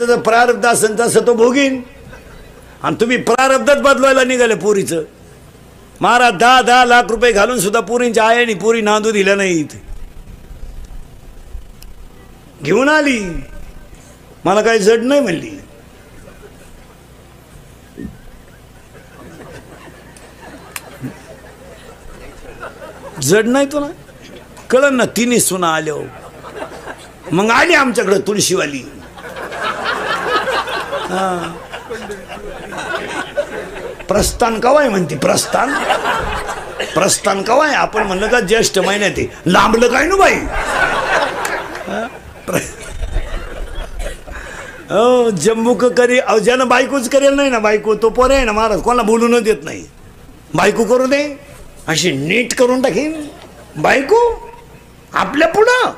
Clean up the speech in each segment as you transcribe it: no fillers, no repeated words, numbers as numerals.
त्याचं प्रारब्ध असेल तसं तो भोगीन. आणि तुम्ही प्रारब्धच बदलवायला निघाले पोरीचं. महाराज 10-10 लाख रुपये घालून सुद्धा पोरींच्या आयाने पोरी नांदू दिल्या नाहीत. घेऊन आली, मला काही जड नाही म्हणली. जड नाही तो ना, कळलं ना. तिने सुना आल्या, मग आली आमच्याकडं तुळशीवाली. प्रस्थान कवाय म्हणते, प्रस्थान प्रस्थान कवाय. आपण म्हणलं का ज्येष्ठ महिन्यात आहे, लांबलं काय ना बाई. हो जम्बूक करी. अहो ज्यानं बायकोच करेल नाही ना, बायको तो पोरे आहे ना महाराज, कोणाला बोलून देत नाही. बायको करू दे, अशी नीट करून टाकीन बायको, आपल्या पुढं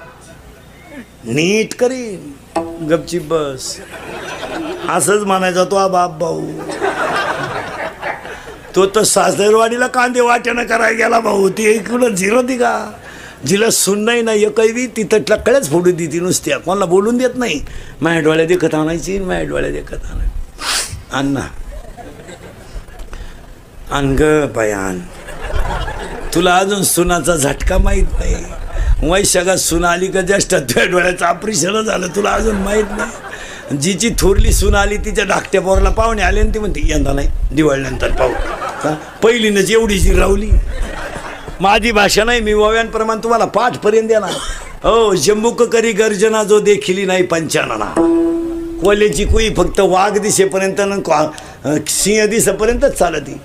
नीट करीन. गपचीप बस, असंच म्हणायचा तो बाप भाऊ. तो तर सासरवाडीला कांदे वाट्यानं करायला गेला भाऊ. ती इकडं झिरवती का, जिला सुन नाही ना एकवी ती तटला कळ्याच फोडू देती नुसत्या, कोणाला बोलून देत नाही. माझ्या डोळ्यात देखत आणायची, माझ्या डोळ्यात देखत आणायची. अण्णा आण ग बयान, तुला अजून सुनाचा झटका माहीत नाही. वैशाखात सून आली का जास्त तुझ्या डोळ्याचं ऑपरेशन झालं, तुला अजून माहीत नाही. जिची थोरली सून आली तिच्या धाकट्या पोराला पाहुणे आले आणि ती म्हणते यंदा नाही, दिवाळीनंतर पाहू. पहिलीनंच एवढी जी रावली. माझी भाषा नाही, मी ओव्यांप्रमाणे तुम्हाला पाठपर्यंत देणार. हो जम्बूक करी गर्जना जो देखिली नाही पंचानना. कोल्याची कुई फक्त वाघ दिसेपर्यंत सिंह दिसेपर्यंतच चालती.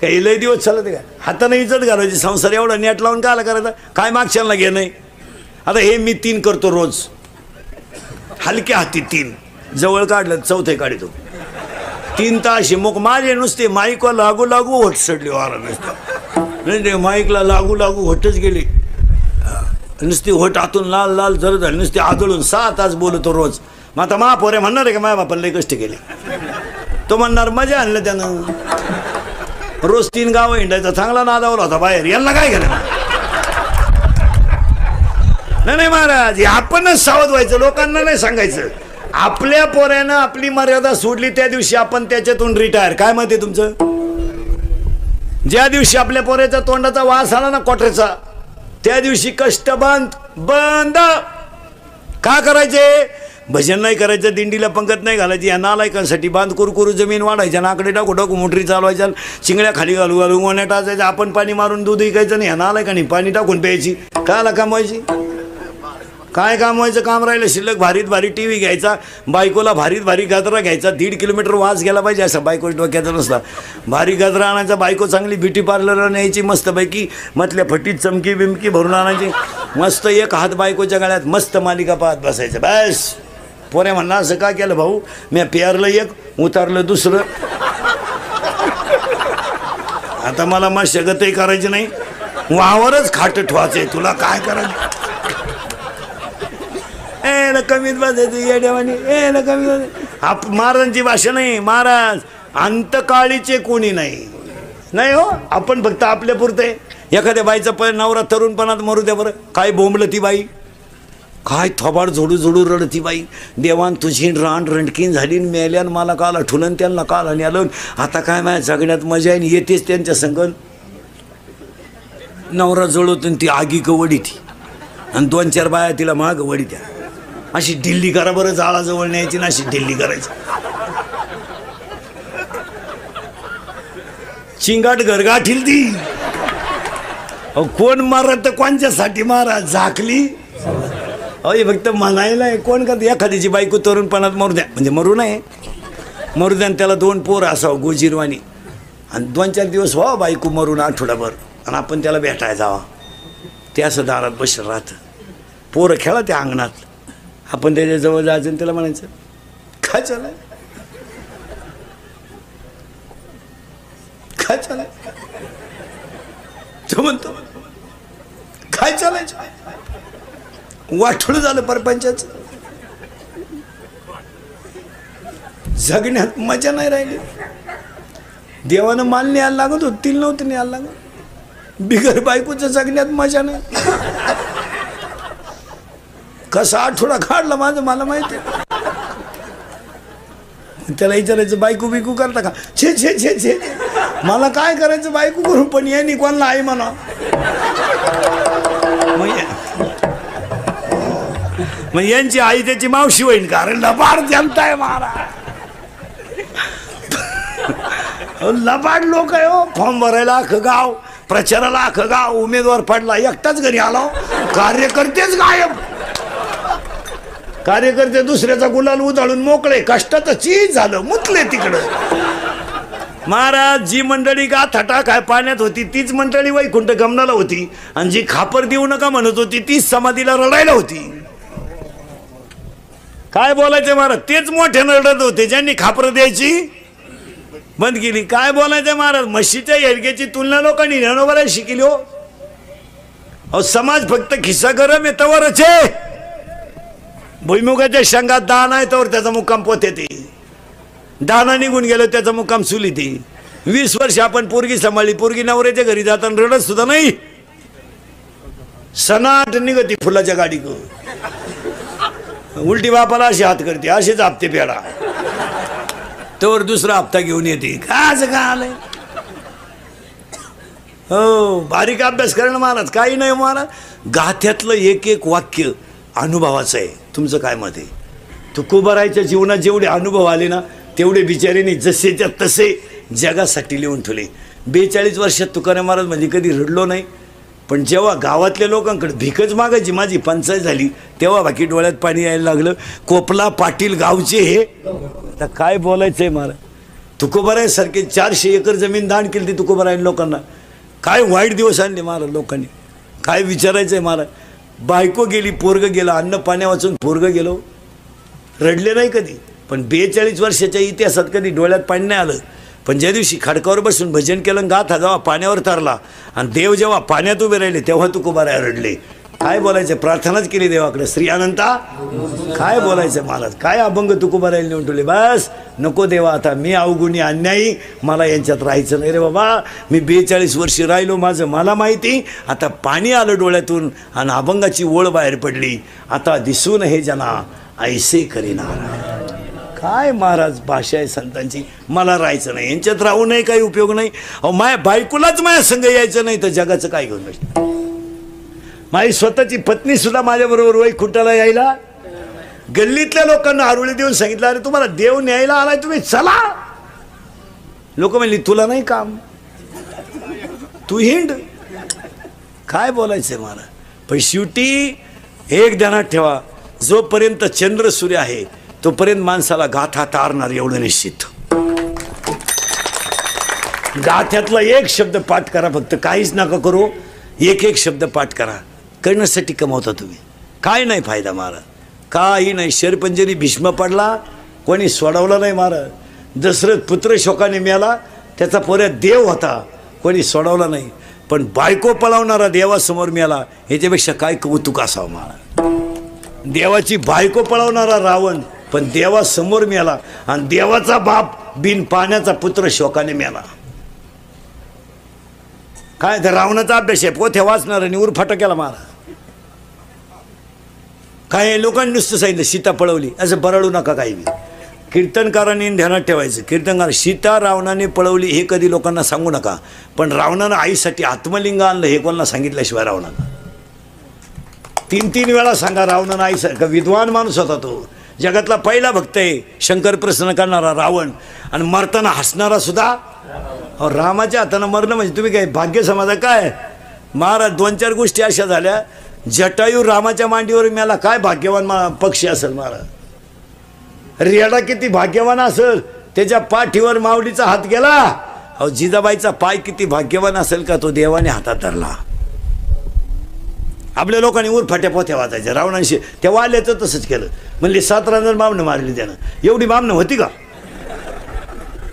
काही लय दिवस चालत का. हाताने इज्जत घालायची. संसार एवढा नेट लावून कायला करायचा, काय मागच्याला घे नाही. आता हे मी 3 करतो रोज, हलक्या हाती 3, जवळ काढलं चौथे काढतो. 3 तास मग माझे नुसते माईकला लागू लागू होट सडली वारा नुसतं. नाही माईकला लागू लागू होटच गेली नुसती. होट आतून लाल लाल जर झाली नुसती आदळून. 6 तास बोलतो रोज. मग आता महापोरे म्हणणार आहे का माझ्या बापाला लय कष्ट केले. तो म्हणणार मजा आणलं त्यानं. रोज 3 गावं हिंडायचा, चांगला नादावला होता बाहेर. यांना काय केलं नाही महाराज. आपणच सावध व्हायचं, लोकांना नाही सांगायचं. आपल्या पोऱ्यानं आपली मर्यादा सोडली त्या दिवशी आपण त्याच्यातून रिटायर. काय मत आहे तुमचं. ज्या दिवशी आपल्या पोऱ्याचा तोंडाचा वास आला ना कोटऱ्याचा, त्या दिवशी कष्ट बंद बंद. का करायचे. भजन नाही करायचं, दिंडीला पंगत नाही घालायची. या नालायकांसाठी बांध कुरकुरू जमीन वाढायच्या, नाकडे टाकू टाकू मोटरी चालवायच्या, चिंगड्या खाली घालू घालू गोण्या टाचायच्या. आपण पाणी मारून दूध विकायचं नाही. या नालायकांनी पाणी टाकून प्यायची. कायला कामवायची. काय कामवायचं काम राहिलं शिल्लक. भारीत भारी टी व्ही घ्यायचा, बायकोला भारीत भारी गजरा घ्यायचा. 1.5 किलोमीटर वास गेला पाहिजे असं बायको डोक्याचा नसला. भारी गजरा आणायचा, बायको चांगली ब्युटी पार्लरला न्यायची मस्तपैकी, मधल्या फटीत चमकी बिमकी भरून आणायची. मस्त एक हात बायकोच्या गळ्यात, मस्त मालिका पाहत बसायचं. बस पोऱ्या म्हणणार असं का केलं भाऊ. मी पेरलं एक, उतारलं दुसरं. आता मला मशागतही करायची नाही, वावरच खाट ठेवायचंय. तुला काय करायचं. कमीत बसायचं येड्यावानी. कमी महाराजांची भाषा नाही. महाराज अंतकाळीचे कोणी नाही नाही हो. आपण फक्त आपल्या पुरते. एखाद्या बाईचा नवरा तरुणपणात मरू द्या बरं. काय बोंबलं ती बाई, काय थोबाड झोडू झोडू रडती बाई. देवान तुझी रान रणकीन झाली, मेल्यान मला काल आठवलं, त्यांना काल आणि आलं. आता काय माझ्या जगण्यात मजा आहे. येतेच त्यांच्या संगण. नवरा जळवतून ती आगी वडी ती, आणि 2-4 बाया तिला माग वडी द्या. अशी ढिल्ली करा बरं. जाळाजवळ न्यायची ना, अशी ढिल्ली करायची. चिंगाट घरगाठील ती. कोण मारत तर कोणच्यासाठी महाराज झाकली. अरे फक्त म्हणायला आहे. कोण करते. एखाद्याची बायको तरुणपणात मरू द्या, म्हणजे मरू नये, मरू द्या. त्याला 2 पोरं असावं गोजीरवाणी, आणि 2-4 दिवस व्हा बायको मरून आठवडाभर, आणि आपण त्याला भेटायला जावा. ते असं दारात बसलं राहतं. पोरं खेळा त्या अंगणात, आपण त्याच्याजवळ जायचं आणि त्याला म्हणायचं काय चालाय, काय चालाय. तो म्हणतो काय चालायचं. वाठोळ झालं परपंचाचं. जगण्यात मजा नाही राहिली. देवानं माल न्यायला लागत होत, तिला नव्हतं न्यायला लागत. बिगर बायकोचं जगण्यात मजा नाही. कसा आठवडा काढला माझं मला माहिती. त्याला विचारायचं बायको बिकू करता का? छे छे छे छे, मला काय करायचं बायको करून, पण यांनी कोणाला आई म्हणा. मग यांची आई त्याची मावशी होईल, कारण लबाड जनताय महाराज. लबाड लोक आहे हो. फॉर्म भरायला अख्खं गाव, प्रचाराला अख्खं गाव, उमेदवार पडला एकटाच घरी आला, कार्यकर्तेच गायब. कार्यकर्ते दुसऱ्याचा गुलाल उधळून मोकळे, कष्टाचं चीज झालं, मुतले तिकडं. महाराज जी मंडळी गाथाटा काय पाण्यात होती तीच मंडळी वैकुंठ गमनाला होती, आणि जी खापर देऊ नका म्हणत होती तीच समाधीला रडायला होती. काय बोलायचं महाराज, तेच मोठ्यानं रडत होते ज्यांनी खापर द्यायची बंद केली. काय बोलायचं महाराज, म्हशीच्या हेरग्याची तुलना लोकांनी ज्ञानोबाला शिकली हो. अहो समाज फक्त खिस्सा गरम आहे तवरच आहे. भुईमुगाच्या शेंगात दाना आहे तवर त्याचा मुक्काम पोत येते, दाना निघून गेलो त्याचा मुक्काम चुली ती. 20 वर्ष आपण पोरगी सांभाळली, पोरगी नवऱ्याच्या घरी जाताना रडत सुद्धा नाही, सनाट निघती फुलाच्या गाडी को. उलटी बापाला अशी हात करते, असेच हप्ते फेडा, तोवर दुसरा हप्ता घेऊन येते. काय का आलंय हो, बारीक अभ्यास करणं महाराज, काही नाही महाराज. गाथ्यातलं एक एक वाक्य अनुभवाचं आहे. तुमचं काय मत आहे? तुकोबारायच्या जीवनात जेवढे अनुभव आले ना तेवढे बिचाऱ्यांनी जसेच्या तसे जगासाठी लिहून ठेवले. 42 वर्षात तुकाराम महाराज म्हणजे कधी रडलो नाही, पण जेव्हा गावातल्या लोकांकडे भिकच मागायची माझी पंचायत झाली तेव्हा बाकी डोळ्यात पाणी यायला लागलं. कोपला पाटील गावचे हे, आता काय बोलायचंय महाराज. तुकोबारायसारखे 400 एकर जमीन दान केली ती तुकोबाराय लोकांना. काय वाईट दिवस आणले महाराज लोकांनी, काय विचारायचंय महाराज. बायको गेली, पोरग गेलं, अन्न पाण्या वाचून पोरग गेलो, रडले नाही कधी. पण 42 वर्षाच्या इतिहासात कधी डोळ्यात पाणी नाही आलं. पण ज्या दिवशी खडकावर बसून भजन केलं, गाथा जेव्हा पाण्यावर तरला आणि देव जेव्हा पाण्यात उभे राहिले तेव्हा तुकोबाराय रडले. काय बोलायचं, प्रार्थनाच केली देवाकडे, श्री अनंता. काय बोलायचं महाराज, काय अभंग तुकोबारायला नेऊन ठेवले. बस नको देवा, आता मी अवगुणी अन्यायी, मला यांच्यात राहायचं नाही रे बाबा. मी 42 वर्ष राहिलो, माझं मला माहिती. आता पाणी आलं डोळ्यातून आणि अभंगाची ओळ बाहेर पडली. आता दिसून हे जना ऐसे करीना. काय महाराज भाषा आहे संतांची. मला राहायचं नाही, यांच्यात राहू नये, काही उपयोग नाही. अहो माया बायकोलाच माझ्या संग यायचं नाही तर जगाचं काय घेऊन बसलं. माझी स्वतःची पत्नी सुद्धा माझ्याबरोबर वैकुंठाला यायला, गल्लीतल्या लोकांना आरुळी देऊन सांगितलं, अरे तुम्हाला देव न्यायला आलाय, तुम्ही चला. लोक म्हणली तुला नाही काम, तू हिंड. काय बोलायचंय मला. पण शेवटी एक ध्यानात ठेवा, जोपर्यंत चंद्र सूर्य आहे तोपर्यंत माणसाला गाथा तारणार एवढं निश्चित. गाथ्यातला एक शब्द पाठ करा फक्त, काहीच नका करू. एक एक शब्द पाठ करा, करण्यासाठी कमावता तुम्ही. काय नाही फायदा महाराज, काही नाही. शरपंजरी भीष्म पडला, कोणी सोडवला नाही महाराज. दशरथ पुत्र शोकाने मेला, त्याचा पोऱ्यात देव होता, कोणी सोडवला नाही. पण बायको पळवणारा देवासमोर मेला, ह्याच्यापेक्षा काय कौतुक असावं महाराज. देवाची बायको पळवणारा रावण पण देवासमोर मेला, आणि देवाचा बाप बिन पाण्याचा पुत्र शोकाने मेला. काय तर रावणाचा अभ्यास आहे, पोथ्या वाचणार आणि उरफाटा केला महाराज. काय लोकांनी नुसतं सांगितलं सीता पळवली, असं बरळू नका काही बी. कीर्तनकारांनी ध्यानात ठेवायचं, कीर्तनकार सीता रावणाने पळवली हे कधी लोकांना सांगू नका. पण रावणानं आईसाठी आत्मलिंग आणलं हे कोणाला सांगितल्याशिवाय रावणानं 3-3 वेळा सांगा. रावणानं आईसारखा विद्वान माणूस होता तो, जगातला पहिला भक्त आहे. शंकर प्रसन्न करणारा रावण, आणि मरताना हसणारा सुद्धा. रामाच्या हातानं मरणं म्हणजे तुम्ही काय भाग्य समाजा काय महाराज. 2-4 गोष्टी अशा झाल्या. जटायू रामाच्या मांडीवर मेला, काय भाग्यवान पक्षी असेल महाराज. रेडा किती भाग्यवान असेल, त्याच्या पाठीवर माऊलीचा हात गेला. अहो जिजाबाईचा पाय किती भाग्यवान असेल का तो देवाने हातात धरला. आपल्या लोकांनी उरफाट्या पोथ्या वाचायच्या. रावणांशी त्या वाल्याचं तसंच केलं, म्हणले 7 रांजण बामणं मारली त्यानं. एवढी बामणं होती का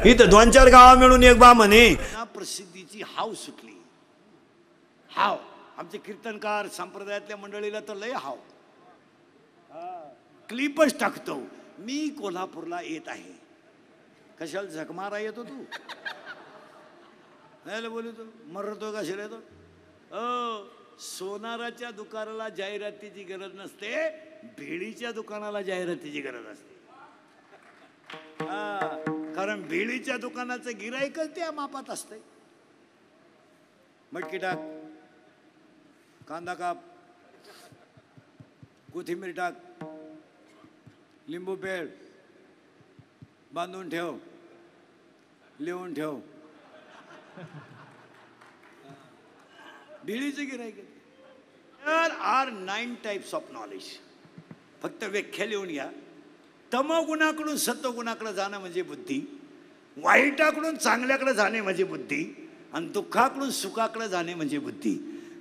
इथं? 2-4 गावा मिळून एक बामण आहे. प्रसिद्धीची हाव सुटली. हाव आमचे कीर्तनकार संप्रदायातल्या मंडळीला तर लय हाव. क्लिपच टाकतो, मी कोल्हापूरला येत आहे. कशाला झक मारा येतो तू? नाही बोलतो मरतो कशाला येतो? सोनाराच्या दुकानाला जाहिरातीची गरज नसते, भेळीच्या दुकानाला जाहिरातीची गरज असते. कारण भेळीच्या दुकानाचं गिराईकच त्या मापात असतंय. मटकी टाक, कांदा काप, कोथिंबीर टाक, लिंबू पेळ, बांधून ठेव, लिहून ठेव. भेळीचं गिराईक. There are 9 types of knowledge. फक्त व्याख्या लिहून घ्या. तमोगुणाकडून सत्वगुणाकडे जाणं म्हणजे बुद्धी, वाईटाकडून चांगल्याकडे जाणे म्हणजे बुद्धी, आणि दुःखाकडून सुखाकडे जाणे म्हणजे बुद्धी.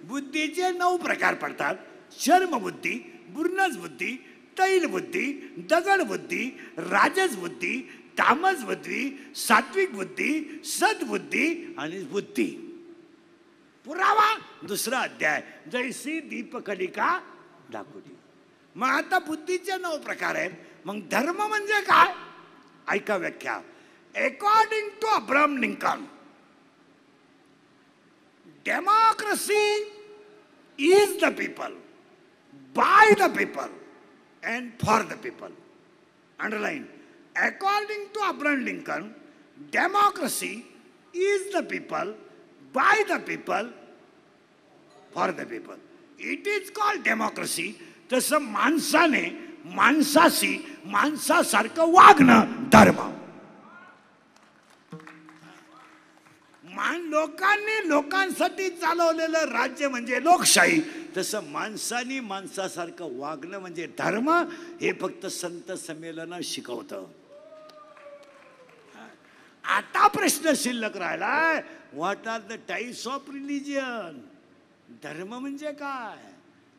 बुद्धीचे 9 प्रकार पडतात. शर्मबुद्धी, बुर्नस बुद्धी, तैल बुद्धी, दगड बुद्धी, राजस बुद्धी, तामस बुद्धी, सात्विक बुद्धी, सद्बुद्धी आणि बुद्धी. पुरावा 2रा अध्याय, जैसी दीपकलिका दाखवली. मग आता बुद्धीचे 9 प्रकार आहेत. मग धर्म म्हणजे काय? ऐका व्याख्या. According to Abraham Lincoln, democracy is the people, by the people, and for the people. Underline. According to Abraham Lincoln, democracy is the people, by the people, for the people. It is called democracy. तसं माणसाने माणसाशी माणसासारखं वागणं धर्म. लोकांनी लोकांसाठी चालवलेलं राज्य म्हणजे लोकशाही. तसं माणसानी माणसासारखं वागणं म्हणजे धर्म. हे फक्त संत संमेलन शिकवतं. आता प्रश्न शिल्लक राहिलाय, what are the types of religion. धर्म म्हणजे काय,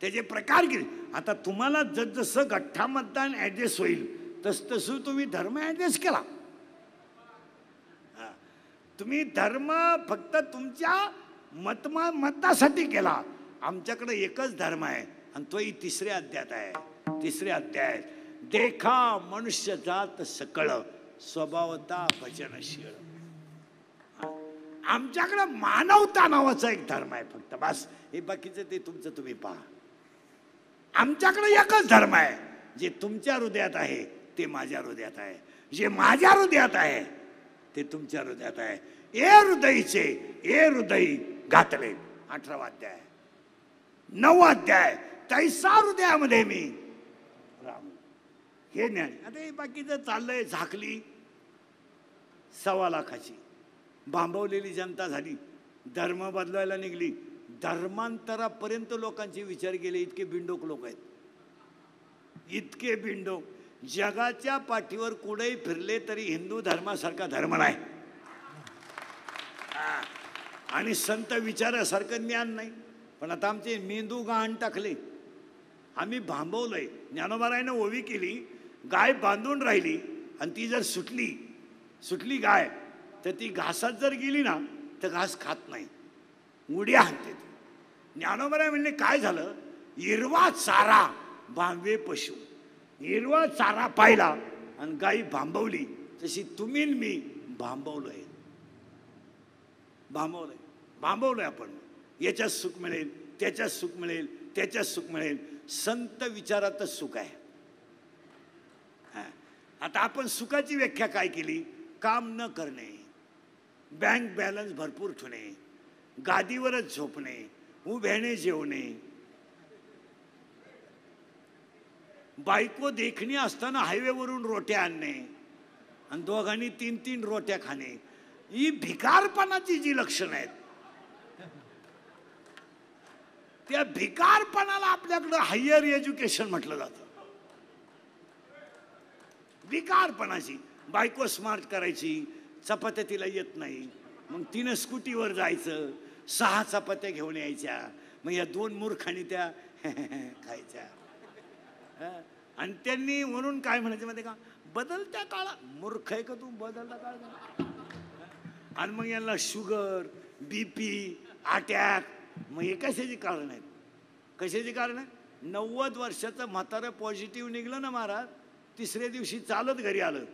त्याचे प्रकार किती. आता तुम्हाला जसं गठ्ठा मतदान ऍडजस्ट होईल तसं तुम्ही धर्म ऍडजस्ट केला. तुम्ही धर्म फक्त तुमच्या मतासाठी केला. आमच्याकडे एकच धर्म आहे आणि तोही 3ऱ्या अध्यायात आहे. 3रे अध्याय, देखा मनुष्य जात सकळ स्वभावता भजनशील. आमच्याकडे मानवता नावाचा एक धर्म आहे फक्त, बस. हे बाकीचं ते तुमचं तुम्ही पहा. आमच्याकडे एकच धर्म आहे. जे तुमच्या हृदयात आहे ते माझ्या हृदयात आहे, जे माझ्या हृदयात आहे ते तुमच्या हृदयात आहे. ए हृदयीचे ए हृदयी घातले. 18वा अध्याय. 9वा अध्याय, तैसा हृदयामध्ये मी राम. हे ज्ञान. आता हे बाकीचं चाललंय. झाकली 1.25 लाखाची भांबवलेली जनता झाली. धर्म बदलायला निघली. धर्मांतरापर्यंत लोकांचे विचार केले. इतके बिंडोक लोक आहेत, इतके बिंडोक. जगाच्या पाठीवर कुठेही फिरले तरी हिंदू धर्मासारखा धर्म नाही आणि संत विचारासारखं ज्ञान नाही. पण आता आमचे मेंदू गहाण टाकले. आम्ही भांबवलंय. ज्ञानोबारायनं ओवी केली, गाय बांधून राहिली आणि ती जर सुटली गाय तर ती घासात जर गेली ना तर घास खात नाही, उड्या हाणते. ज्ञानोबाराय म्हणले काय झालं, हिरवा चारा भांबवे पशु. हिरवा चारा पाहिला आणि गाई भांबवली, तशी तुम्ही मी भांबवलंय. भांबवलंय आपण. याच्यात सुख मिळेल, त्याच्यात सुख मिळेल, त्याच्यात सुख मिळेल. संत विचारातच सुख आहे. आता आपण सुखाची व्याख्या काय केली, काम न करणे, बँक बॅलन्स भरपूर ठेवणे, गादीवरच झोपणे, उभ्याने जेवणे, बायको देखणी असताना हायवेवरून रोट्या आणणे आणि दोघांनी 3-3 रोट्या खाणे. ही भिकारपणाची जी लक्षणं आहेत, त्या भिकारपणाला आपल्याकडं हायर एज्युकेशन म्हटलं जातं. भिकारपणाची. बायको स्मार्ट करायची, चपात्या तिला येत नाही, मग तिनं स्कूटीवर जायचं, 6 चपात्या घेऊन यायच्या, मग या 2 मूर्खांनी त्या खायच्या. आणि त्यांनी म्हणून काय म्हणायचं माहिती का, बदलत्या काळा. मूर्ख आहे का तू, बदलता काळ. आणि मग यांना शुगर, BP, अटॅक. मग हे कशाची कारण आहेत, कशाची कारण आहे. 90 वर्षाचं म्हातारं पॉझिटिव्ह निघलं ना महाराज, 3ऱ्या दिवशी चालत घरी आलं.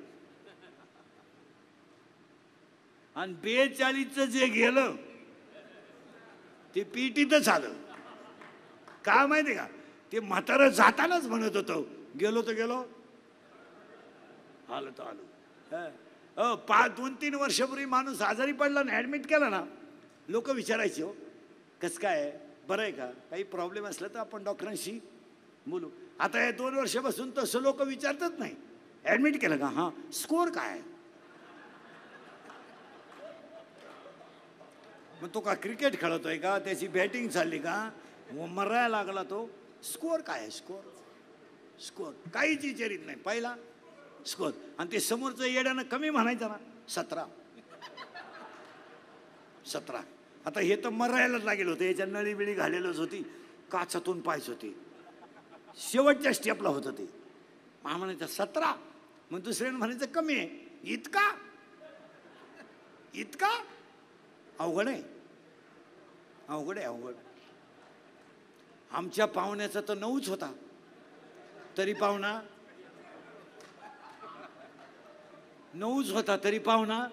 आणि 42चं जे गेलं ते पीटीतच आलं. काय माहिती का, ते म्हातारं जातानाच म्हणत होतं, गेलो तर गेलो, आलो तर आलो. 2-3 वर्षापूर्वी माणूस आजारी पडला ना, ॲडमिट केला ना, लोक विचारायचे हो कसं काय आहे, बरं आहे का, काही प्रॉब्लेम असला तर आपण डॉक्टरांशी बोलू. आता हे 2 वर्षापासून तसं लोक विचारतच नाही. ॲडमिट केलं का, हां स्कोअर काय आहे. मग तो का क्रिकेट खेळतोय का, त्याची बॅटिंग चालली का, मरायला लागला तो, स्कोअर काय आहे, स्कोअर काहीच विचारित नाही. पहिला स्कोअर, आणि ते समोरचं येड्यानं कमी म्हणायचं ना, 17. आता हे तर मरायलाच लागेल होतं, याच्या नळी बिळी घालेलच होती, काचातून पाहायच होती, शेवटच्या स्टेपला होतं ते. मग म्हणायचं 17, मग दुसऱ्यानं म्हणायचं कमी आहे. इतका अवघड आहे. आमच्या पाहुण्याचा तर 9च होता, तरी पाहुणा 9च होता, तरी पाहुणा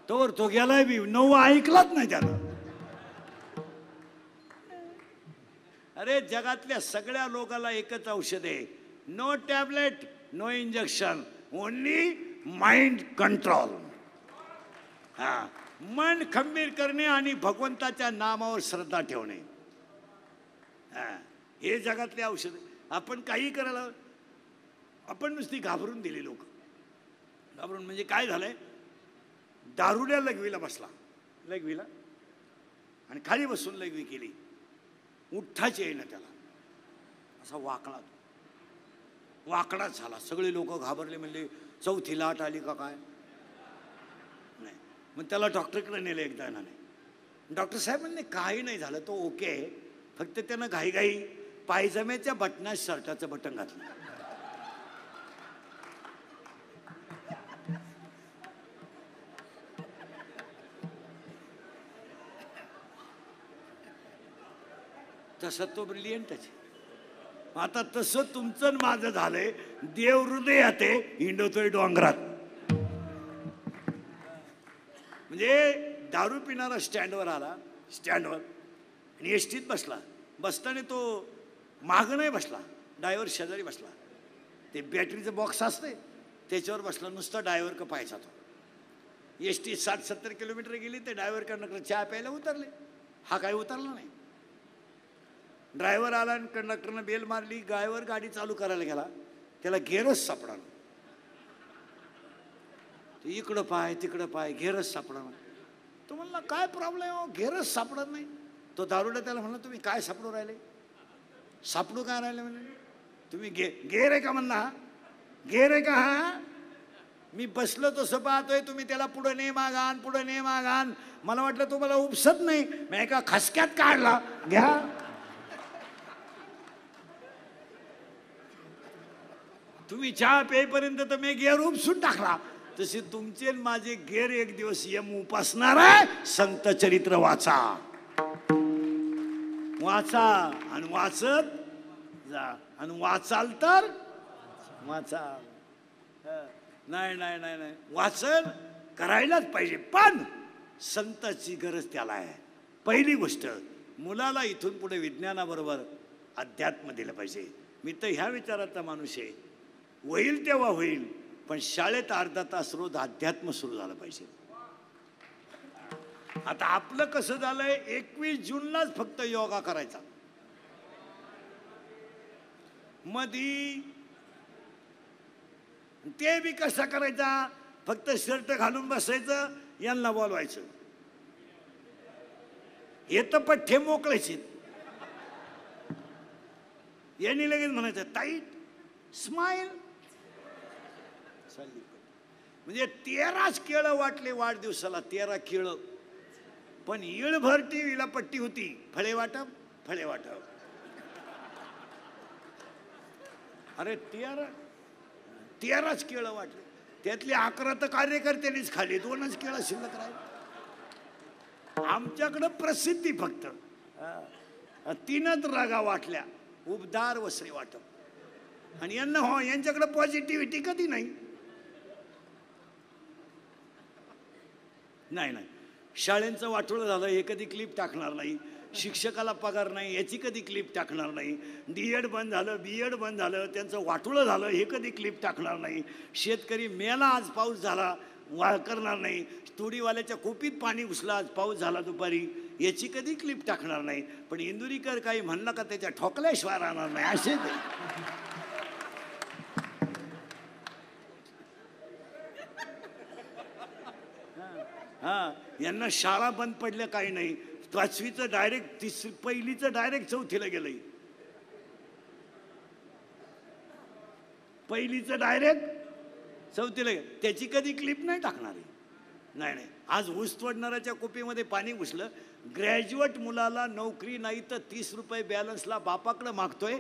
तोवर तो गेलाय बी 9 ऐकलाच नाही त्यानं. अरे जगातल्या सगळ्या लोकांना एकच औषध आहे, no tablet no injection, only mind control. हा, मन खंबीर करणे आणि भगवंताच्या नामावर श्रद्धा ठेवणे, हे जगातले औषध. आपण काही करायला, आपण नुसती घाबरून दिली. लोक घाबरून म्हणजे काय झालंय, दारुड्या लघवीला बसला, लघवीला, आणि खाली बसून लघवी केली, उठ्ठाच येईना त्याला, असा वाकडाच झाला. सगळे लोक घाबरले, म्हणले 4थी लाट आली का काय. नाही, मग त्याला डॉक्टरकडे नेले एकदा. नाही, डॉक्टर साहेब म्हणले काही नाही झालं, तो ओके आहे, फक्त त्यानं घाईघाई पायजम्याच्या बटनात शर्टाचं बटन घातलं. तसं तो ब्रिलियंटच. आता तसं तुमचं माझं झालंय, देव हृदयात आहे, हिंडतोय डोंगरात. म्हणजे दारू पिणारा स्टँडवर आला, आणि एसटीत बसला. बसताना तो मागं नाही बसला, ड्रायव्हर शेजारी बसला. ते बॅटरीचं बॉक्स असते त्याच्यावर बसला, नुसता ड्रायव्हर का पाहायचा. तो एसटी 60-70 किलोमीटर गेली, ते ड्रायव्हरकडनं चहा प्यायला उतरले, हा काय उतरला नाही. ड्रायव्हर आला आणि कंडक्टरनं बेल मारली, ड्रायव्हर गाडी चालू करायला गेला, त्याला गेअरच सापडाला. इकडं पाय तिकडं पाय, गेअरच सापडाला. तो म्हणला काय प्रॉब्लेम हो, गेअरच सापडत नाही. तो दारुडा त्याला म्हणला तुम्ही काय सापडू राहिले, सापडू काय राहिले म्हणजे, तुम्ही गेअर आहे का म्हणला, गेअर आहे का, हा मी बसलो तसं पाहतोय, तुम्ही त्याला पुढे ने मागान, पुढे ने मागान, मला वाटलं तुम्हाला उपसत नाही, मी एका खसक्यात काढला, घ्या. तुम्ही चहा पेपर्यंत तर मी गेअर उपसून टाकला, तसे तुमचे माझे गेअर एक दिवस यम उपासणार आहे. संत चरित्र वाचा आणि वाचत जा, आणि वाचाल तर वाचाल. नाही, वाचन करायलाच पाहिजे, पण संताची गरज त्याला आहे. पहिली गोष्ट, मुलाला इथून पुढे विज्ञानाबरोबर अध्यात्म दिलं पाहिजे. मी तर ह्या विचाराचा माणूस आहे, होईल तेव्हा होईल, पण शाळेत अर्धा तास रोज अध्यात्म सुरू झालं पाहिजे. आता आपलं कसं झालंय, 21 जूनलाच फक्त योगा करायचा, मधी ते बी कसा करायचा, फक्त शर्ट घालून बसायचं, यांना बोलवायचं, हे तर पठ्ठे मोकळायचे, यांनी लगेच म्हणायचं टाईट स्माइल. म्हणजे 13च केळं वाटले वाढदिवसाला, 13 केळं, पण येळभर टीव्हीला पट्टी होती, फळे वाटप. अरे 13च केळं वाटले, त्यातले 11 तर कार्यकर्त्यांनीच खाली, 2च केळं शिल्लक राहिले. आमच्याकडं प्रसिद्धी फक्त 3च रागा वाटल्या, उबदार वसरे वाटप. आणि यांना हो, यांच्याकडे पॉझिटिव्हिटी कधी नाही. शाळेंचं वाटोळं झालं, हे कधी क्लिप टाकणार नाही. शिक्षकाला पगार नाही याची कधी क्लिप टाकणार नाही. DED बंद झालं, BED बंद झालं, त्यांचं वाटोळं झालं हे कधी क्लिप टाकणार नाही. शेतकरी मेला आज पाऊस झाला करणार नाही. तुडीवाल्याच्या कोपीत पाणी घुसलं आज पाऊस झाला दुपारी याची कधी क्लिप टाकणार नाही. पण इंदुरीकर काही म्हणलं का त्याच्या ठोकल्याशिवाय राहणार नाही असे ते. हां, यांना शाळा बंद पडल्या काही नाही. 5वीचं डायरेक्ट पहिलीचं डायरेक्ट 4थीला गेलंय. पहिलीचं डायरेक्ट 4थीला त्याची कधी क्लिप नाही टाकणार आहे. नाही. आज ऊस तोडणाऱ्याच्या कोपीमध्ये पाणी घुसलं. ग्रॅज्युएट मुलाला नोकरी नाही तर 30 रुपये बॅलन्सला बापाकडे मागतोय.